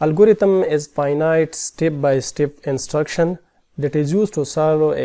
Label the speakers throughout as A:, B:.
A: Algorithm is finite step-by-step instruction that is used to solve a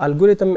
A: algorithm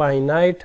A: finite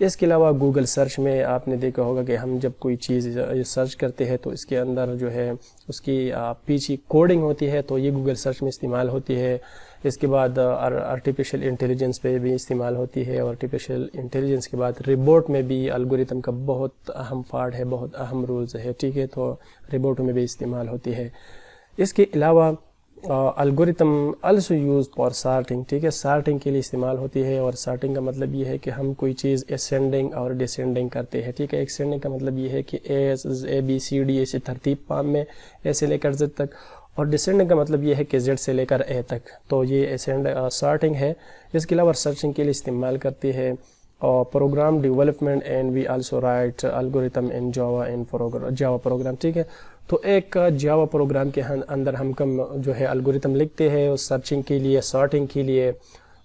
A: اس کے علاوہ Google search میں آپ نے دیکھا ہوگا کہ ہم جب کوئی چیز سرچ کرتے ہیں تو اس کے اندر جو ہے اس کی پیچھے کوڈنگ ہوتی ہے، تو یہ گوگل سرچ میں استعمال ہوتی ہے۔ اس کے بعد آرٹیفیشل انٹیلیجنس پہ بھی استعمال ہوتی ہے، آرٹیفیشل انٹیلیجنس کے بعد ربوٹ میں بھی الگوریتم کا بہت اہم پارٹ ہے، بہت اہم رولز ہے، ٹھیک ہے، تو ربوٹ میں بھی استعمال ہوتی ہے۔ اس کے علاوہ algorithm also use for sorting, ٹھیک ہے، سارٹنگ کے لیے استعمال ہوتی ہے، اور سارٹنگ کا مطلب یہ ہے کہ ہم کوئی چیز اسینڈنگ اور ڈسینڈنگ کرتے ہیں، ٹھیک ہے۔ اسینڈنگ کا مطلب یہ ہے کہ اے بی سی ڈی ایسے ترتیب پام میں اے سے لے کر زد تک، اور ڈسینڈنگ کا مطلب یہ ہے کہ زیڈ سے لے کر اے تک، تو یہ سارٹنگ ہے۔ اس کے علاوہ سرچنگ کے لیے استعمال کرتی ہے، اور program development and we also write algorithm in Java program, ٹھیک ہے۔ تو ایک جاوا پروگرام کے اندر ہم جو ہے الگوریتم لکھتے ہیں سرچنگ کے لیے، سارٹنگ کے لیے،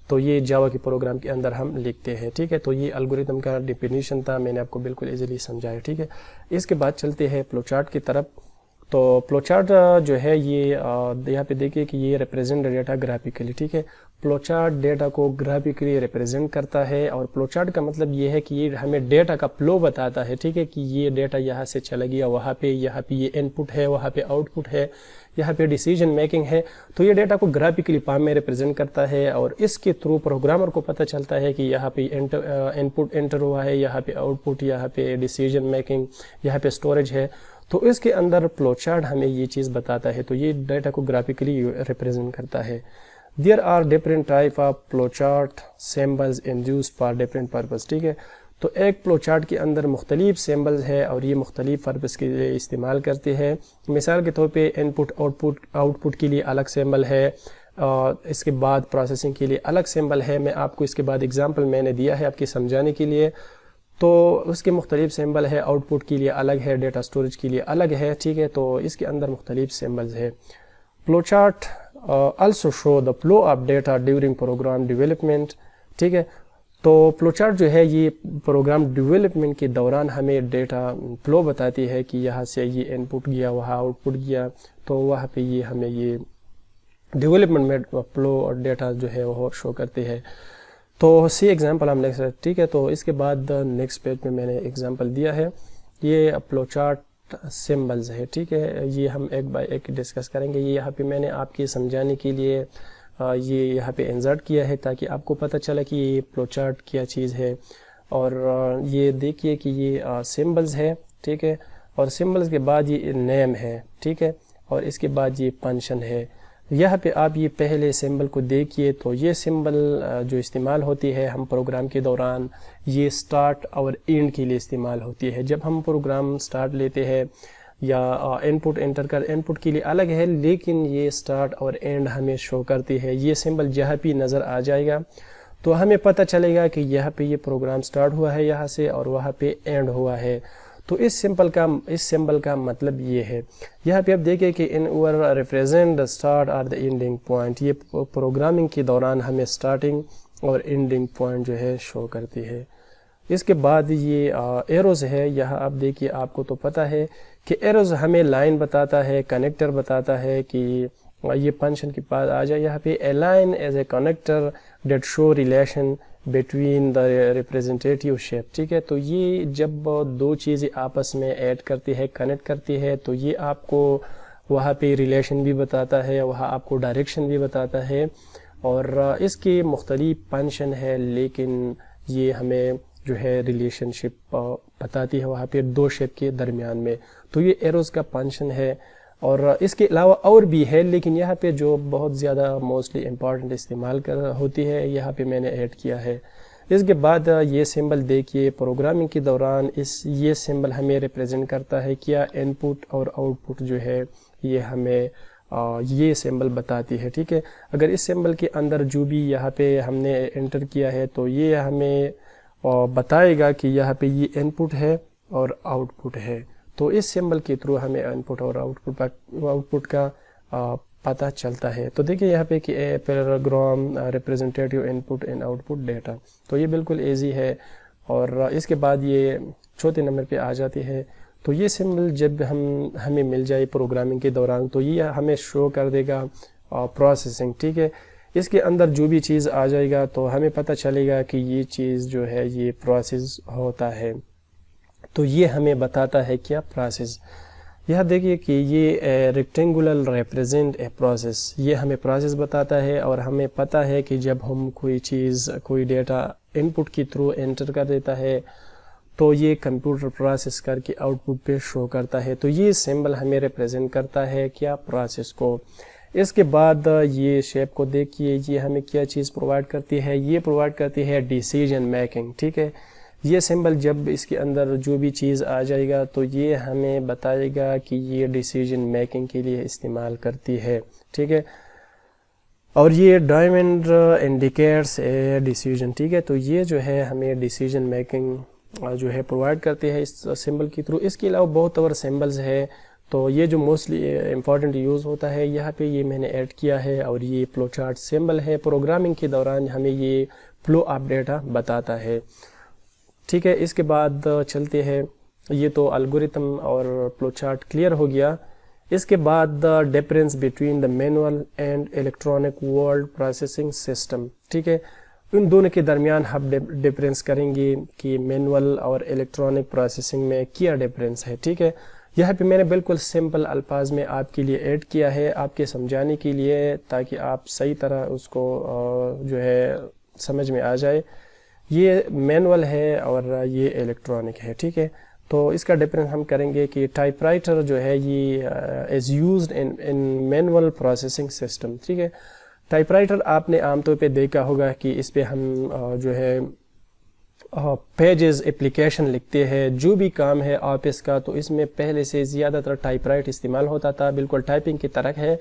A: تو یہ جاوا کے پروگرام کے اندر ہم لکھتے ہیں، ٹھیک ہے۔ تو یہ الگوریتم کا ڈیفینیشن تھا، میں نے آپ کو بالکل ایزیلی سمجھایا، ٹھیک ہے۔ اس کے بعد چلتے ہیں فلو چارٹ کی طرف۔ تو فلو چارٹ جو ہے یہ یہاں پہ دیکھیے کہ یہ ریپرزینٹ ڈیٹا گرافیکلی، ٹھیک ہے۔ فلو چارٹ ڈیٹا کو گرافیکلی ریپرزینٹ کرتا ہے، اور فلو چارٹ کا مطلب یہ ہے کہ یہ ہمیں ڈیٹا کا فلو بتاتا ہے، ٹھیک ہے، کہ یہ ڈیٹا یہاں سے چلا گیا وہاں پہ، یہاں پہ یہ ان پٹ ہے، وہاں پہ آؤٹ پٹ ہے، یہاں پہ ڈیسیجن میکنگ ہے۔ تو یہ ڈیٹا کو گرافیکلی فارم میں ریپرزینٹ کرتا ہے، اور اس کے تھرو پروگرامر کو پتہ چلتا ہے کہ یہاں پہ ان پٹ انٹر ہوا ہے، یہاں پہ آؤٹ پٹ، یہاں پہ ڈیسیجن میکنگ، یہاں پہ اسٹوریج ہے۔ تو اس کے اندر فلو چارٹ ہمیں یہ چیز بتاتا ہے، تو یہ ڈیٹا کو گرافیکلی ریپرزینٹ کرتا ہے۔ There are different type of flowchart symbols in use for different purpose، ٹھیک ہے۔ تو ایک فلو چارٹ کے اندر مختلف سمبلز ہے، اور یہ مختلف پرپس کے لیے استعمال کرتے ہیں۔ مثال کے طور پہ ان پٹ آؤٹ پٹ کے لیے الگ سمبل ہے، اس کے بعد پروسیسنگ کے لیے الگ سمبل ہے۔ میں آپ کو اس کے بعد اگزامپل میں نے دیا ہے آپ کے سمجھانے کے لیے، تو اس کے مختلف سمبل ہے، آؤٹ پٹ کے لیے الگ ہے، ڈیٹا اسٹوریج کے لیے الگ ہے، ٹھیک ہے۔ تو اس کے اندر مختلف سمبلز ہے۔ Flow chart also show the flow of data during program development، ٹھیک ہے۔ تو فلو چارٹ جو ہے یہ پروگرام ڈیولپمنٹ کے دوران ہمیں ڈیٹا فلو بتاتی ہے کہ یہاں سے یہ ان پٹ گیا، وہاں آؤٹ پٹ گیا، تو وہاں پہ یہ ہمیں یہ ڈیولپمنٹ میں فلو اور ڈیٹا جو ہے وہ شو کرتے ہیں۔ تو سی ایگزامپل ہم لے سکتے، ٹھیک ہے۔ تو اس کے بعد نیکسٹ پیج میں نے ایگزامپل دیا ہے، یہ فلو چارٹ سمبلز ہے، ٹھیک ہے۔ یہ ہم ایک بائی ایک ڈسکس کریں گے۔ یہ یہاں پہ میں نے آپ کی سمجھانے کے لیے یہ یہاں پہ انسرٹ کیا ہے تاکہ آپ کو پتہ چلے کہ یہ فلو چارٹ کیا چیز ہے۔ اور یہ دیکھیے کہ یہ سمبلز ہے، ٹھیک ہے، اور سمبلز کے بعد یہ نیم ہے، ٹھیک ہے، اور اس کے بعد یہ فنکشن ہے۔ یہاں پہ آپ یہ پہلے سمبل کو دیکھیے، تو یہ سمبل جو استعمال ہوتی ہے ہم پروگرام کے دوران، یہ سٹارٹ اور اینڈ کے لیے استعمال ہوتی ہے۔ جب ہم پروگرام سٹارٹ لیتے ہیں یا ان پٹ انٹر کر، ان پٹ کے لیے الگ ہے، لیکن یہ سٹارٹ اور اینڈ ہمیں شو کرتی ہے۔ یہ سمبل جہاں پہ نظر آ جائے گا تو ہمیں پتہ چلے گا کہ یہاں پہ یہ پروگرام سٹارٹ ہوا ہے یہاں سے، اور وہاں پہ اینڈ ہوا ہے۔ تو اس سمبل کا مطلب یہ ہے۔ یہاں پہ آپ دیکھیں کہ ان اوور ریپرزینٹ دا اسٹارٹ اور دا اینڈنگ پوائنٹ، یہ پروگرامنگ کے دوران ہمیں اسٹارٹنگ اور اینڈنگ پوائنٹ جو ہے شو کرتی ہے۔ اس کے بعد یہ ایروز ہے، یہاں آپ دیکھیے، آپ کو تو پتہ ہے کہ ایروز ہمیں لائن بتاتا ہے، کنیکٹر بتاتا ہے کہ یہ فنکشن کے پاس آ جائے۔ یہاں پہ a line as a connector that show relation between the representative shape, ٹھیک ہے۔ تو یہ جب دو چیزیں آپس میں ایڈ کرتی ہے، کنیکٹ کرتی ہے، تو یہ آپ کو وہاں پہ ریلیشن بھی بتاتا ہے، وہاں آپ کو ڈائریکشن بھی بتاتا ہے، اور اس کی مختلف فنکشن ہے، لیکن یہ ہمیں جو ہے ریلیشن شپ بتاتی ہے وہاں پہ دو شیپ کے درمیان میں۔ تو یہ ایروز کا فنکشن ہے، اور اس کے علاوہ اور بھی ہے، لیکن یہاں پہ جو بہت زیادہ موسٹلی امپورٹنٹ استعمال ہوتی ہے یہاں پہ میں نے ایڈ کیا ہے۔ اس کے بعد یہ سمبل دیکھیے، پروگرامنگ کے دوران یہ سمبل ہمیں ریپرزینٹ کرتا ہے کیا، ان پٹ اور آؤٹ پٹ جو ہے یہ ہمیں یہ سمبل بتاتی ہے، ٹھیک ہے۔ اگر اس سمبل کے اندر جو بھی یہاں پہ ہم نے انٹر کیا ہے تو یہ ہمیں بتائے گا کہ یہاں پہ یہ ان پٹ ہے اور آؤٹ پٹ ہے۔ تو اس سمبل کے تھرو ہمیں ان پٹ اور آؤٹ پٹ کا پتہ چلتا ہے۔ تو دیکھیں یہاں پہ کہ پیراگرام representative input and output data, تو یہ بالکل ایزی ہے۔ اور اس کے بعد یہ چوتھے نمبر پہ آ جاتی ہے۔ تو یہ سمبل جب ہمیں مل جائے پروگرامنگ کے دوران تو یہ ہمیں شو کر دے گا پروسیسنگ، ٹھیک ہے۔ اس کے اندر جو بھی چیز آ جائے گا تو ہمیں پتہ چلے گا کہ یہ چیز جو ہے یہ پروسیس ہوتا ہے. تو یہ ہمیں بتاتا ہے کیا پروسیس. یہاں دیکھیے کہ یہ ریکٹینگولر ریپرزینٹ اے پروسیس، یہ ہمیں پروسیس بتاتا ہے. اور ہمیں پتہ ہے کہ جب ہم کوئی چیز کوئی ڈیٹا ان پٹ کے تھرو انٹر کر دیتا ہے تو یہ کمپیوٹر پروسیس کر کے آؤٹ پٹ پہ شو کرتا ہے. تو یہ سمبل ہمیں ریپرزینٹ کرتا ہے کیا پروسیس کو. اس کے بعد یہ شیپ کو دیکھیے، یہ ہمیں کیا چیز پرووائڈ کرتی ہے، یہ پرووائڈ کرتی ہے ڈیسیجن میکنگ. ٹھیک ہے، یہ سمبل جب اس کے اندر جو بھی چیز آ جائے گا تو یہ ہمیں بتائے گا کہ یہ ڈیسیجن میکنگ کے لیے استعمال کرتی ہے. ٹھیک ہے، اور یہ ڈائمنڈ انڈیکیٹس اے ڈیسیجن. ٹھیک ہے، تو یہ جو ہے ہمیں ڈیسیجن میکنگ جو ہے پرووائڈ کرتے ہیں اس سمبل کے تھرو. اس کے علاوہ بہت اور سمبلز ہے، تو یہ جو موسٹلی امپورٹنٹ یوز ہوتا ہے یہاں پہ یہ میں نے ایڈ کیا ہے. اور یہ فلو چارٹ سمبل ہے، پروگرامنگ کے دوران ہمیں یہ فلو آف ڈیٹا بتاتا ہے. ٹھیک ہے، اس کے بعد چلتے ہیں، یہ تو الگوریتم اور فلو چارٹ کلیئر ہو گیا. اس کے بعد difference between the manual and electronic word processing system. ٹھیک ہے، ان دونوں کے درمیان ہم ڈفرینس کریں گے کہ مینول اور الیکٹرانک پروسیسنگ میں کیا ڈفرینس ہے. ٹھیک ہے، یہاں پہ میں نے بالکل سمپل الفاظ میں آپ کے لیے ایڈ کیا ہے آپ کے سمجھانے کے لیے، تاکہ آپ صحیح طرح اس کو جو ہے سمجھ میں آ جائے. یہ مینول ہے اور یہ الیکٹرانک ہے. ٹھیک ہے، تو اس کا ڈفرینس ہم کریں گے کہ ٹائپ رائٹر جو ہے یہ is used in manual processing system. ٹھیک ہے، ٹائپ رائٹر آپ نے عام طور پہ دیکھا ہوگا کہ اس پہ ہم جو ہے پیجز اپلیکیشن لکھتے ہیں، جو بھی کام ہے آفس کا، تو اس میں پہلے سے زیادہ تر ٹائپ رائٹ استعمال ہوتا تھا، بالکل ٹائپنگ کی طرح ہے.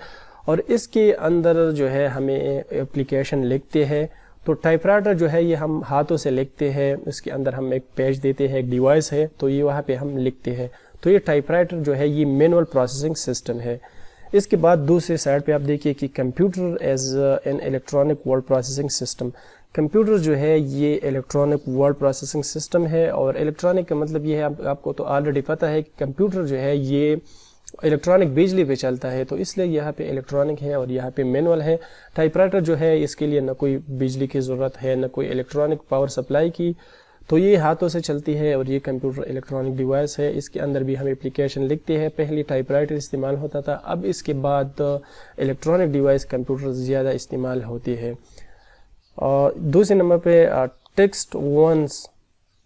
A: اور اس کے اندر جو ہے ہمیں اپلیکیشن لکھتے ہیں تو ٹائپ رائٹر جو ہے یہ ہم ہاتھوں سے لکھتے ہیں. اس کے اندر ہم ایک پیج دیتے ہیں، ایک ڈیوائس ہے، تو یہ وہاں پہ ہم لکھتے ہیں. تو یہ ٹائپ رائٹر جو ہے یہ مینول پروسیسنگ سسٹم ہے. اس کے بعد دوسرے سائڈ پہ آپ دیکھیے کہ computer as an electronic word processing system. Computer جو ہے یہ الیکٹرانک ورڈ پروسیسنگ سسٹم ہے. اور الیکٹرانک کا مطلب یہ ہے، آپ کو تو آلریڈی پتہ ہے کہ کمپیوٹر جو ہے یہ الیکٹرانک بجلی پہ چلتا ہے، تو اس لیے یہاں پہ الیکٹرانک ہے اور یہاں پہ مینول ہے. ٹائپ رائٹر جو ہے اس کے لیے نہ کوئی بجلی کی ضرورت ہے نہ کوئی الیکٹرانک پاور سپلائی کی، تو یہ ہاتھوں سے چلتی ہے. اور یہ کمپیوٹر الیکٹرانک ڈیوائس ہے، اس کے اندر بھی ہم اپلیکیشن لکھتے ہیں. پہلی ٹائپ رائٹر استعمال ہوتا تھا، اب اس کے بعد الیکٹرانک ڈیوائس کمپیوٹر زیادہ استعمال ہوتی ہے. دوسرے نمبر پہ text once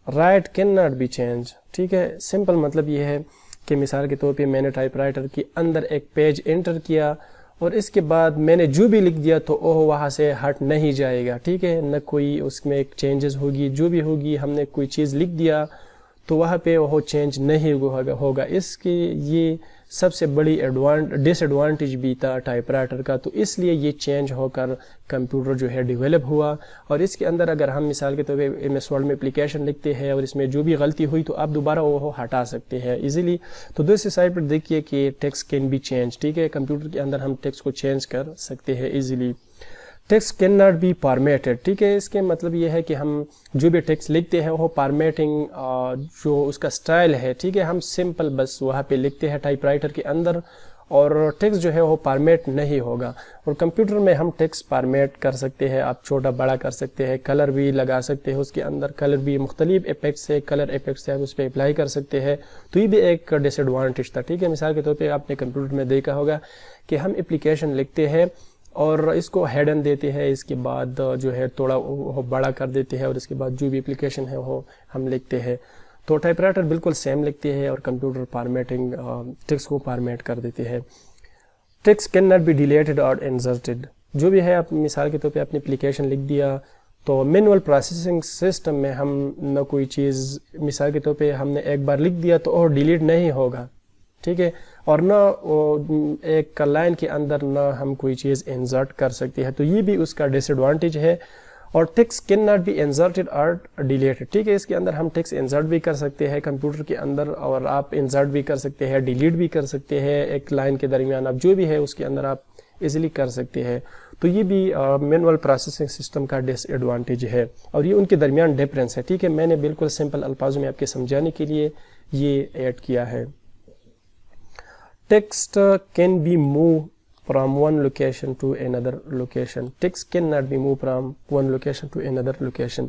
A: write can not be change. ٹھیک ہے، سمپل مطلب یہ ہے کہ مثال کے طور پہ میں نے ٹائپ رائٹر کے اندر ایک پیج انٹر کیا اور اس کے بعد میں نے جو بھی لکھ دیا تو وہاں سے ہٹ نہیں جائے گا. ٹھیک ہے، نہ کوئی اس میں ایک چینجز ہوگی، جو بھی ہوگی ہم نے کوئی چیز لکھ دیا تو وہاں پہ وہ چینج نہیں ہوگا. اس کی یہ سب سے بڑی ڈس ایڈوانٹیج بھی تھا ٹائپ رائٹر کا، تو اس لیے یہ چینج ہو کر کمپیوٹر جو ہے ڈیولپ ہوا. اور اس کے اندر اگر ہم مثال کے طور پہ ایم ایس ورڈ میں اپلیکیشن لکھتے ہیں اور اس میں جو بھی غلطی ہوئی تو آپ دوبارہ وہ ہٹا سکتے ہیں ایزیلی. تو دوسری سائڈ پر دیکھیے کہ ٹیکسٹ کین بی چینج. ٹھیک ہے، کمپیوٹر کے اندر ہم ٹیکسٹ کو چینج کر سکتے ہیں easily. Text can not be formatted. ٹھیک ہے، اس کے مطلب یہ ہے کہ ہم جو بھی ٹیکسٹ لکھتے ہیں وہ فارمیٹنگ جو اس کا سٹائل ہے، ٹھیک ہے، ہم سمپل بس وہاں پہ لکھتے ہیں ٹائپ رائٹر کے اندر، اور ٹیکسٹ جو ہے وہ فارمیٹ نہیں ہوگا. اور کمپیوٹر میں ہم ٹیکسٹ فارمیٹ کر سکتے ہیں، آپ چھوٹا بڑا کر سکتے ہیں، کلر بھی لگا سکتے ہیں اس کے اندر. کلر بھی مختلف ایفیکٹس ہے، کلر ایفیکٹس ہے، آپ اس پہ اپلائی کر سکتے ہیں. تو یہ بھی ایک ڈس ایڈوانٹیج تھا. ٹھیک ہے، مثال کے طور پہ آپ نے کمپیوٹر میں دیکھا ہوگا کہ ہم اپلیکیشن لکھتے ہیں اور اس کو ہیڈن دیتے ہیں، اس کے بعد جو ہے تھوڑا وہ بڑا کر دیتے ہیں اور اس کے بعد جو بھی اپلیکیشن ہے وہ ہم لکھتے ہیں. تو ٹائپ رائٹر بالکل سیم لکھتے ہیں اور کمپیوٹر فارمیٹنگ ٹیکسٹ کو فارمیٹ کر دیتے ہیں. Text can not be deleted اور انسرٹڈ. جو بھی ہے آپ مثال کے طور پہ اپنی اپلیکیشن لکھ دیا تو مینول پروسیسنگ سسٹم میں ہم نہ کوئی چیز مثال کے طور پہ ہم نے ایک بار لکھ دیا تو وہ ڈیلیٹ نہیں ہوگا. ٹھیک ہے، اور نہ ایک لائن کے اندر نہ ہم کوئی چیز انسرٹ کر سکتے ہیں. تو یہ بھی اس کا ڈس ایڈوانٹیج ہے. اور text can not be inserted اور ڈیلیٹڈ. ٹھیک ہے، اس کے اندر ہم ٹیکسٹ انسرٹ بھی کر سکتے ہیں کمپیوٹر کے اندر، اور آپ انسرٹ بھی کر سکتے ہیں، ڈیلیٹ بھی کر سکتے ہیں. ایک لائن کے درمیان آپ جو بھی ہے اس کے اندر آپ ایزیلی کر سکتے ہیں. تو یہ بھی مینول پروسیسنگ سسٹم کا ڈس ایڈوانٹیج ہے اور یہ ان کے درمیان ڈفرینس ہے. ٹھیک ہے، میں نے بالکل سمپل الفاظوں میں آپ کے سمجھانے کے لیے یہ ایڈ کیا ہے. Text can be move from one location to another location. Text cannot be moved from one location to another location.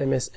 A: MS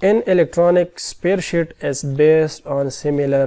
A: An electronic spreadsheet is based on similar,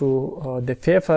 A: to the paper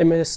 A: MS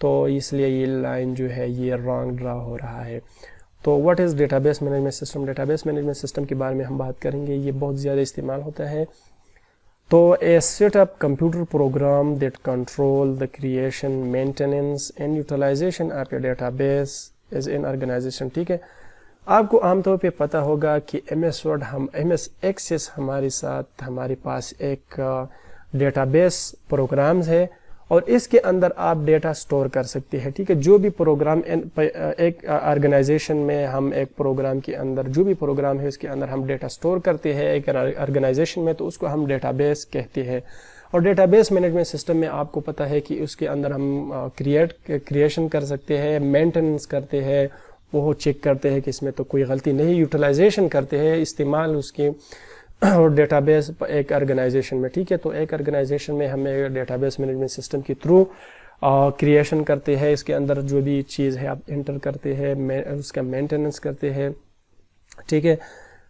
A: تو اس لیے یہ line جو ہے یہ wrong ڈرا ہو رہا ہے. تو what is data base management system? Data base management system کے بارے میں ہم بات کریں گے. یہ بہت زیادہ استعمال ہوتا ہے. تو a set up computer program that control the creation, maintenance and utilization of a database as an organization. ٹھیک ہے، آپ کو عام طور پہ پتہ ہوگا کہ M S Word M S Access ہمارے پاس ایک ڈیٹا بیس پروگرامز ہے اور اس کے اندر آپ ڈیٹا سٹور کر سکتے ہیں. ٹھیک ہے، جو بھی پروگرام ایک آرگنائزیشن میں ہم ایک پروگرام کے اندر جو بھی پروگرام ہے اس کے اندر ہم ڈیٹا سٹور کرتے ہیں ایک آرگنائزیشن میں، تو اس کو ہم ڈیٹا بیس کہتے ہیں. اور ڈیٹا بیس مینجمنٹ سسٹم میں آپ کو پتہ ہے کہ اس کے اندر ہم کریشن کر سکتے ہیں، مینٹیننس کرتے ہیں، وہ چیک کرتے ہیں کہ اس میں تو کوئی غلطی نہیں، یوٹیلائزیشن کرتے ہیں، استعمال اس کی اور ڈیٹا بیس ایک آرگنائزیشن میں. ٹھیک ہے، تو ایک آرگنائزیشن میں ہمیں ڈیٹا بیس مینجمنٹ سسٹم کے تھرو کریشن کرتے ہیں، اس کے اندر جو بھی چیز ہے آپ انٹر کرتے ہیں، اس کا مینٹیننس کرتے ہیں. ٹھیک ہے،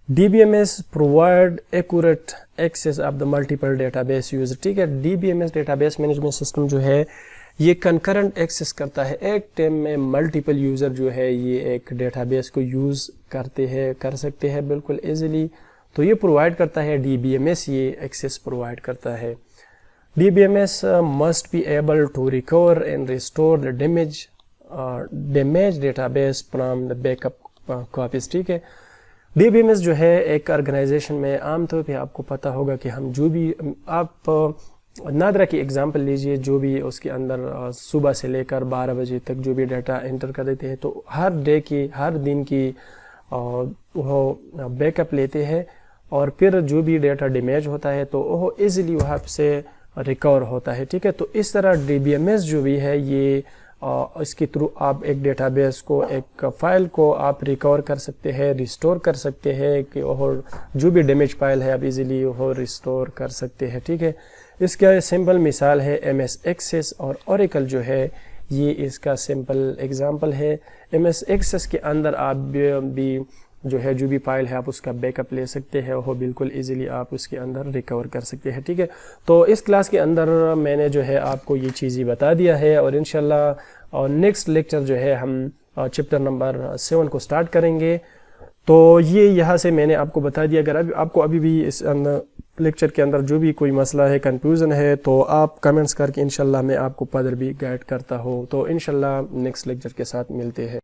A: D B M S provide accurate access of the multiple database user. ٹھیک ہے، D B M S database management system جو ہے یہ کنکرنٹ ایکسیس کرتا ہے، ایک ٹائم میں ملٹیپل یوزر جو ہے یہ ایک ڈیٹا بیس کو یوز کر سکتے ہیں بالکل ایزیلی. تو یہ پرووائڈ کرتا ہے ڈی بی ایم ایس، یہ ایکسیس پرووائڈ کرتا ہے. D B M S must be able to recover and restore the damage database from the backup copies. ٹھیک ہے، ڈی بی ایم ایس جو ہے ایک آرگنائزیشن میں عام طور پہ آپ کو پتہ ہوگا کہ ہم جو بھی آپ نادرا کی ایگزامپل لیجئے، جو بھی اس کے اندر صبح سے لے کر 12 بجے تک جو بھی ڈیٹا انٹر کر دیتے ہیں تو ہر دن کی وہ بیک اپ لیتے ہیں اور پھر جو بھی ڈیٹا ڈیمیج ہوتا ہے تو وہ ایزیلی وہاں سے ریکور ہوتا ہے. ٹھیک ہے، تو اس طرح ڈی بی ایم ایس جو بھی ہے یہ اس کے تھرو آپ ایک ڈیٹا بیس کو، ایک فائل کو آپ ریکور کر سکتے ہیں، ریسٹور کر سکتے ہیں کہ وہ جو بھی ڈیمیج فائل ہے آپ ایزیلی وہ ریسٹور کر سکتے ہیں. ٹھیک ہے، اس کا سمپل مثال ہے ایم ایس ایکسس اور اوریکل جو ہے یہ اس کا سمپل ایگزامپل ہے. ایم ایس ایکسس کے اندر آپ بھی جو ہے جو بھی فائل ہے آپ اس کا بیک اپ لے سکتے ہیں، وہ بالکل ایزیلی آپ اس کے اندر ریکور کر سکتے ہیں. ٹھیک ہے، تو اس کلاس کے اندر میں نے جو ہے آپ کو یہ چیز ہی بتا دیا ہے اور انشاءاللہ نیکسٹ لیکچر جو ہے ہم چیپٹر نمبر 7 کو سٹارٹ کریں گے. تو یہ یہاں سے میں نے آپ کو بتا دیا. اگر آپ کو ابھی بھی اس لیکچر کے اندر جو بھی کوئی مسئلہ ہے، کنفیوژن ہے، تو آپ کمنٹس کر کے انشاءاللہ میں آپ کو فردر بھی گائیڈ کرتا ہوں. تو انشاءاللہ نیکسٹ لیکچر کے ساتھ ملتے ہیں.